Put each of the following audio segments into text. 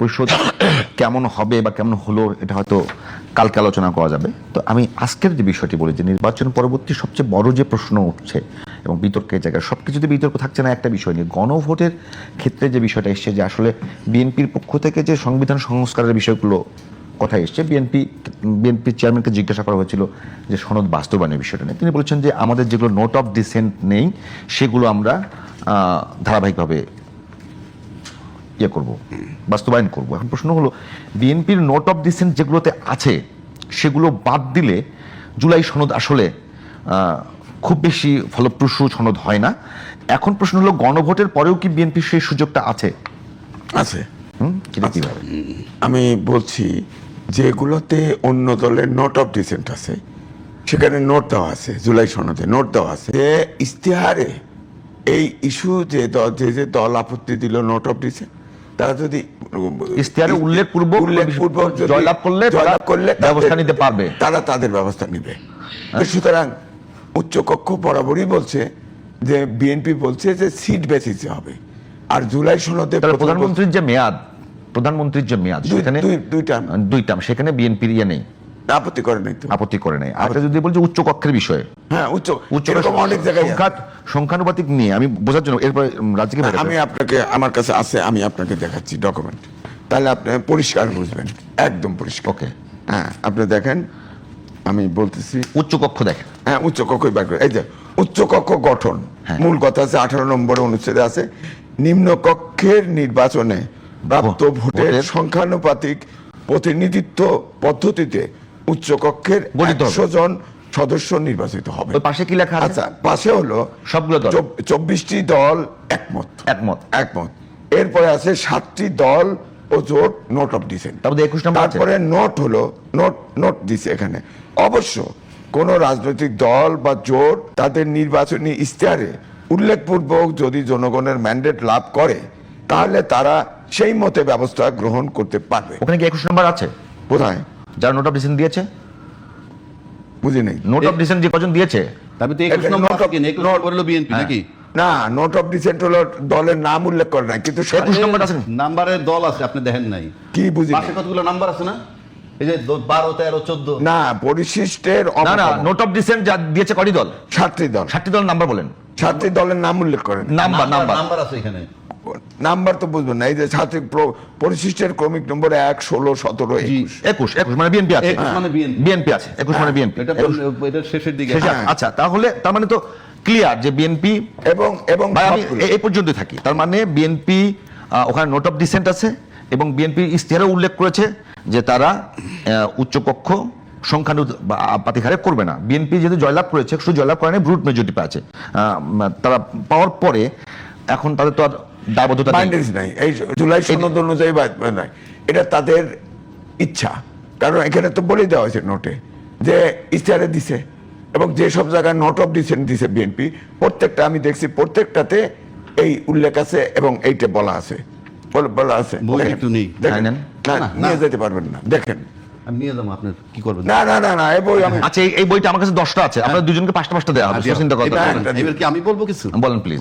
পরিষদ কেমন হবে বা কেমন হলো এটা হয়তো কালকে আলোচনা করা যাবে। তো আমি আজকের যে বিষয়টি বলি যে নির্বাচন পরবর্তী সবচেয়ে বড় যে প্রশ্ন উঠছে এবং বিতর্কের জায়গায় সবকিছুতে বিতর্ক থাকছে না একটা বিষয় নিয়ে, গণভোটের ক্ষেত্রে যে বিষয়টা এসছে যে আসলে বিএনপির পক্ষ থেকে যে সংবিধান সংস্কারের বিষয়গুলো কথা এসছে, বিএনপি চেয়ারম্যানকে জিজ্ঞাসা করা হয়েছিল যে সনদ বাস্তবায়নের বিষয়টা নিয়ে। তিনি বলেছেন যে আমাদের যেগুলো নোট অফ ডিসেন্ট নেই সেগুলো আমরা ধারাবাহিকভাবে করব, বাস্তবায়ন করব। এখন প্রশ্ন হলো বিএনপির নোট অফ ডিসেন্ট যেগুলোতে আছে সেগুলো বাদ দিলে জুলাই সনদ আসলে খুব বেশি ফলপ্রসূ সনদ হয় না। এখন প্রশ্ন হলো গণভোটের পরেও কি বিএনপির সেই সুযোগটা আছে? আছে। কিভাবে? আমি বলছি যেগুলোতে অন্য দলের নোট অফ ডিসেন্ট আছে সেখানে নোট দেওয়া আছে, জুলাই সনদে নোট দেওয়া আছে যে ইশতেহারে এই ইস্যু যে দল আপত্তি দিল নোট অফ ডিসেন্ট, তারা যদি ইশতেহারে উল্লেখপূর্বক জয়লাভ করলে ব্যবস্থা নিতে পারবে, তারা তাদের ব্যবস্থা নিবে। সুতরাং উচ্চকক্ষ বরাবরই বলছে যে বিএনপি বলছে যে সিট বেসিসে হবে। আর জুলাই সনদে প্রধানমন্ত্রীর যে মেয়াদ সেখানে দুই টার্ম, সেখানে বিএনপির নেই, আপত্তি করে নাই তো, আপত্তি করে নাই। আর যদি বলছে উচ্চ কক্ষের বিষয়ে, হ্যাঁ উচ্চ অনেক জায়গায় সংখ্যানুপাতিক নিয়ে আমি বোঝার জন্য এরপর রাজ্যকে আমি আপনাকে, আমার কাছে আছে, আমি আপনাকে দেখাচ্ছি ডকুমেন্ট, তাহলে আপনি পরিষ্কার বুঝবেন, একদম পরিষ্কার। ওকে, হ্যাঁ আপনি দেখেন, আমি বলতেছি উচ্চ কক্ষ দেখেন। হ্যাঁ উচ্চ কক্ষই বার করে, এই যে উচ্চ কক্ষ গঠন, মূল কথা আছে 18 নম্বর অনুচ্ছেদে আছে, নিম্ন কক্ষের নির্বাচনে প্রাপ্ত ভোটের সংখ্যানুপাতিক প্রতিনিধিত্ব পদ্ধতিতে উচ্চ কক্ষের 100 জন সদস্য নির্বাচিত হবে। পাশে কি লেখা আছে? আচ্ছা, পাশে হলো সবগুলো দল, 24টি দল একমত। এরপরে আছে 7টি দল ও জোট নোট অফ ডিসেন্ট। তারপরে নোট হলো নোট দিছে এখানে। অবশ্য কোন রাজনৈতিক দল বা জোট তাদের নির্বাচনী ইশতেহারে উল্লেখপূর্বক যদি জনগণের ম্যান্ডেট লাভ করে তাহলে তারা সেই মতে ব্যবস্থা গ্রহণ করতে পারবে। ওখানে কি 21 নম্বর আছে? কোথায়? যারা নোট অফ ডিসেন্ট দিয়েছে, বুঝি নেই। নোট অফ ডিসেন্ট যে কজন দিয়েছে, তবে তো 21 নম্বর হলো বিএনপি নাকি? না, নোট অফ ডিসেন্ট হলো দলের নাম উল্লেখ করে না, কিন্তু 21 নম্বর আছে, নাম্বারের দল আছে, আপনি দেখেন নাই? কি বুঝি পাশে কতগুলো নাম্বার আছে না, এই যে 12 13 14। না, পরিশিষ্টের না নোট অফ ডিসেন্ট যা দিয়েছে কয়টি দল? 7টি দল। 7টি দল নাম্বার বলেন। 7টি দলের নাম উল্লেখ করেন। নাম্বার আছে এখানে, নাম্বার তো বুঝবেন না। এই যে পরিশিষ্টের ক্রমিক নম্বর 1 16 17 21 মানে বিএনপি আছে, বিএনপি আছে 21 মানে বিএনপি, এটা শেষের দিকে। আচ্ছা, তাহলে তার মানে তো ক্লিয়ার যে বিএনপি এবং আমি এই পর্যন্ত থাকি। তার মানে বিএনপি ওখানে নোট অফ ডিসেন্ট আছে এবং বিএনপি ইশতেহারে উল্লেখ করেছে যে তারা উচ্চকক্ষ সংখ্যানুপাতিক হারে করবে না। বিএনপি যেহেতু জয়লাভ করেছে, শুধু জয়লাভ করে নাই, ব্রুট মেজরিটি পেয়েছে, তারা পাওয়ার পরে এখন তাদের তো আর দায়বদ্ধতা নাই, এই জুলাই সনদ অনুযায়ী নাই, এটা তাদের ইচ্ছা। কারণ এখানে তো বলে দেওয়া হয়েছে নোটে যে ইশতেহারে দিছে, এবং যে সব জায়গায় নোট অফ ডিসেন্ট দিছে বিএনপি, প্রত্যেকটা আমি দেখছি প্রত্যেকটাতে এই উল্লেখ আছে এবং এইটা বলা আছে, বলা আছে। নিয়ে যেতে পারবেন না, দেখেন আমি নিয়ে যাবো, আপনার কি করবেন? না এই বই আমি, আচ্ছা এই বইটা আমার কাছে 10টা আছে, আপনাদের দুজনকে 5টা দেওয়া হবে। চিন্তা করতে এবার কি আমি বলবো কিছু? বলেন প্লিজ।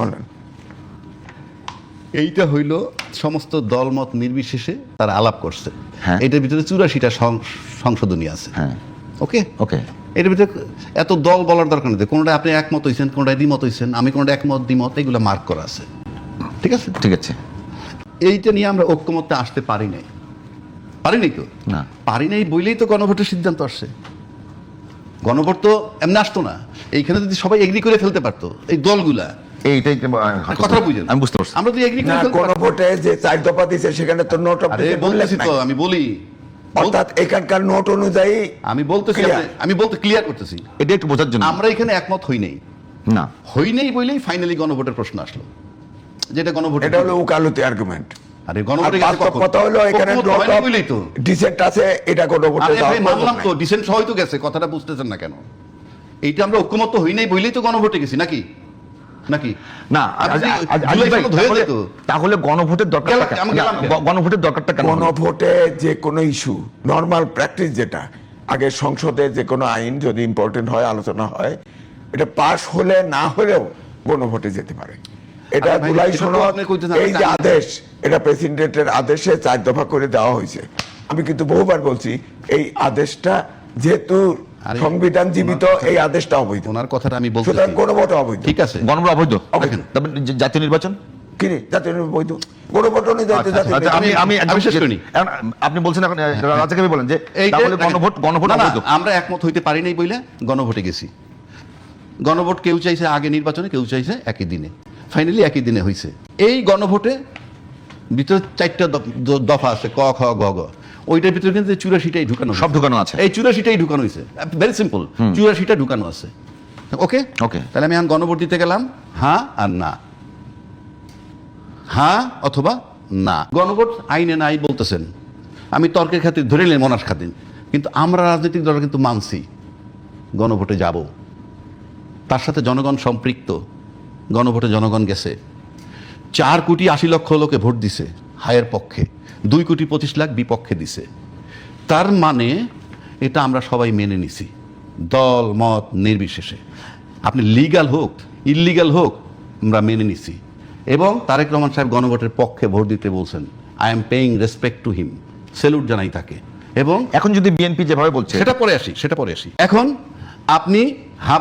এইটা হইল সমস্ত দলমত নির্বিশেষে তারা আলাপ করছে। এটার ভিতরে 84টা সংশোধনী আছে। ওকে, এটার ভিতরে এত দল বলার দরকার নেই, কোনটা আপনি একমত হয়েছেন, কোনটা দ্বিমত হয়েছেন, আমি কোনটা একমত দ্বিমত, এগুলো মার্ক করা আছে। ঠিক আছে, এইটা নিয়ে আমরা ঐক্যমত্যে আসতে পারি নাই তো, না পারি নাই বলেই তো গণভোটের সিদ্ধান্ত আসছে। গণভোট তো এমনি আসতো না, এইখানে যদি সবাই এগ্রি করে ফেলতে পারতো এই দলগুলা, কথা বুঝেন, আমি বুঝতে পারছি। আমরা তো এগ্রি করে ফেলতে পারতাম। ভোটে যে 4 দফা দিয়েছে সেখানে তো নোট অফ ডিসেন্ট বলছি তো, আমি বলি অর্থাৎ এখানকার নোট অনুযায়ী আমি বলতেছি, আমি বলতে ক্লিয়ার করতেছি, এটা একটু বোঝার জন্য। আমরা এখানে একমত হই নাই বলেই ফাইনালি গণভোটের প্রশ্ন আসলো, যেটা গণভোট, এটা হলো উকালতি আর্গুমেন্ট। আরে গণভোটের কথা হলো এখানে নোট অফ ডিসেন্ট আছে, এটা গণভোটে মানলাম তো, ডিসেন্ট সবাই তো গেছে, কথাটা বুঝতেছেন না কেন? এইটা আমরা ঐক্যমত হই নাই বলেই তো গণভোটে গেছি নাকি? না, তাহলে গণভোটের দরকারটা কেন? গণভোটে যে কোনো ইস্যু, নরমাল প্র্যাকটিস যেটা, আগে সংসদে যে কোনো আইন যদি ইম্পর্টেন্ট হয়, আলোচনা হয়, এটা পাস হলে না হলেও গণভোটে যেতে পারে। এটা আরে ভাই, জুলাই এটা তো সনদ, আপনি কইতেছেন, এই যে আদেশ, এটা প্রেসিডেন্টের আদেশে 4 দফা করে দেওয়া হয়েছে। আমি কিন্তু বহুবার বলছি এই আদেশটা যেহেতু আরে, সংবিধান জীবিত, এই আদেশটা অবৈধ। ওনার কথাটা আমি বলতেছি, সুতরাং গণভোট অবৈধ। ঠিক আছে, গণভোট অবৈধ। অবৈধ। তারপরে জাতীয় নির্বাচন কি রে, জাতীয় নির্বাচন বৈধ? গণভোট অনুযায়ী তো জাতীয় আচ্ছা, নির্বাচন। আমি আমি শেষ করিনি। এখন আপনি বলছেন এখন রাজাকে বলেন যে এইটা- তাহলে গণভোট না, না, অবৈধ। আমরা একমত হইতে পারি নাই বইলে গণভোটে গেছি। গণভোট কেউ চাইছে আগে নির্বাচনে, কেউ চাইছে একই দিনে, ফাইনালি একই দিনে হয়েছে। এই গণভোটে ভিতরে 4টা দফা আছে, ক খ গ ঘ। ওইটার ভিতরে কিন্তু 84টাই ঢুকানো, সব ঢুকানো আছে। এই 84টাই ঢুকানো হয়েছে, ভেরি সিম্পল, 84টা ঢুকানো আছে। ওকে ওকে। তাহলে আমি এখন গণভোট দিতে গেলাম, হ্যাঁ আর না, হ্যাঁ অথবা না। গণভোট আইনে নাই বলতেছেন, আমি তর্কের খাতির ধরে নিলাম মনার খাতির, কিন্তু আমরা রাজনৈতিক দল কিন্তু মানছি গণভোটে যাব, তার সাথে জনগণ সম্পৃক্ত। গণভোটে জনগণ গেছে, 4,80,00,000 লোকে ভোট দিছে হায়ের পক্ষে, 2,25,00,000 বিপক্ষে দিছে। তার মানে এটা আমরা সবাই মেনে নিছি, দল মত নির্বিশেষে। আপনি লিগ্যাল হোক ইললিগ্যাল হোক, আমরা মেনে নিছি। এবং তারেক রহমান সাহেব গণভোটের পক্ষে ভোট দিতে বলছেন। I am paying respect to him, salute জানাই তাকে। এবং এখন যদি বিএনপি যেভাবে বলছে, সেটা পরে আসি। এখন আপনি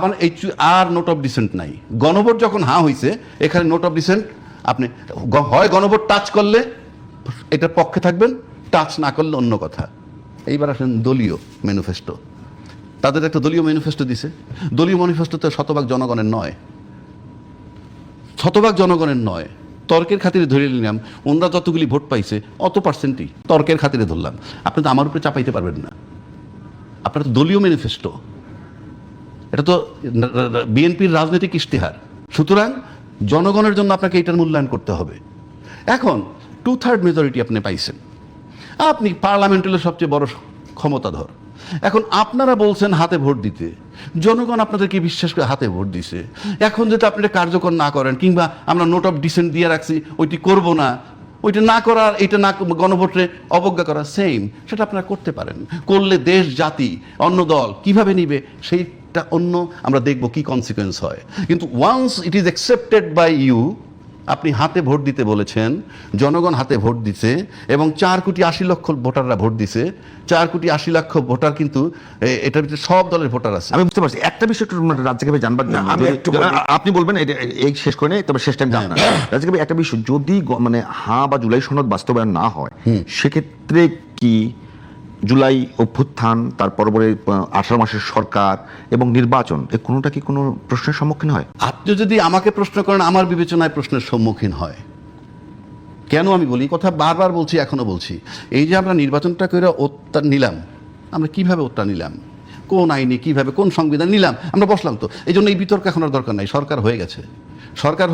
মানে এই আর নোট অফ ডিসেন্ট নাই। গণভোট যখন হয়েছে, এখানে নোট অফ ডিসেন্ট আপনি হয় গণভোট টাচ করলে এটার পক্ষে থাকবেন, টাচ না করলে অন্য কথা। এইবার আসেন দলীয় ম্যানিফেস্টো। তাদের একটা দলীয় ম্যানিফেস্টো দিছে। দলীয় ম্যানিফেস্টো তো শতভাগ জনগণের নয়, তর্কের খাতিরে ধরে নিলাম। ওনারা যতগুলি ভোট পাইছে অত পার্সেন্টই তর্কের খাতিরে ধরলাম। আপনি তো আমার উপরে চাপাইতে পারবেন না, আপনার তো দলীয় ম্যানিফেস্টো, এটা তো বিএনপির রাজনৈতিক ইশতেহার। সুতরাং জনগণের জন্য আপনাকে এটার মূল্যায়ন করতে হবে। এখন 2/3 মেজরিটি আপনি পাইছেন, আপনি পার্লামেন্টের সবচেয়ে বড় ক্ষমতাধর। এখন আপনারা বলছেন হাতে ভোট দিতে, জনগণ আপনাদেরকে বিশ্বাস করে হাতে ভোট দিছে। এখন যদি আপনি এটা কার্যকর না করেন, কিংবা আমরা নোট অফ ডিসেন্ট দিয়ে রাখছি ওইটি করব না, ওইটা না করার, এটা না গণভোটে অবজ্ঞা করা, সেম সেটা আপনারা করতে পারেন। করলে দেশ জাতি অন্য দল কিভাবে নিবে সেইটা অন্য, আমরা দেখব কি কনসিকুয়েন্স হয়। কিন্তু once it is accepted by you, আপনি হাতে ভোট দিতে বলেছেন, জনগণ হাতে ভোট দিছে, এবং 4,80,00,000 ভোটাররা ভোট দিছে। 4,80,00,000 ভোটার কিন্তু এটার ভিতরে সব দলের ভোটার আছে। আমি বুঝতে পারছি। একটা বিষয় একটু রাজ্যকে জানবার জন্য আমি একটু বলি। আপনি বলবেন এটা এই শেষ করে নেই, তবে শেষ টাইম জানা রাজ্যকে একটা বিষয়, যদি মানে বা জুলাই সনদ বাস্তবায়ন না হয়, সেক্ষেত্রে কি জুলাই অভ্যুত্থান, তার পরবর্তী 18 মাসের সরকার এবং নির্বাচন, এ কোনোটা কি কোনো প্রশ্নের সম্মুখীন হয়? আপনি যদি আমাকে প্রশ্ন করেন, আমার বিবেচনায় প্রশ্নের সম্মুখীন হয়। কেন আমি বলি, কথা বারবার বলছি, এখনো বলছি, এই যে আমরা নির্বাচনটা করে ওত্তা নিলাম, আমরা কিভাবে ওত্তা নিলাম, কোন আইনে, কিভাবে, কোন সংবিধান নিলাম, আমরা বসলাম তো। এই জন্য এই বিতর্ক এখন আর দরকার নাই, সরকার হয়ে গেছে। সরকার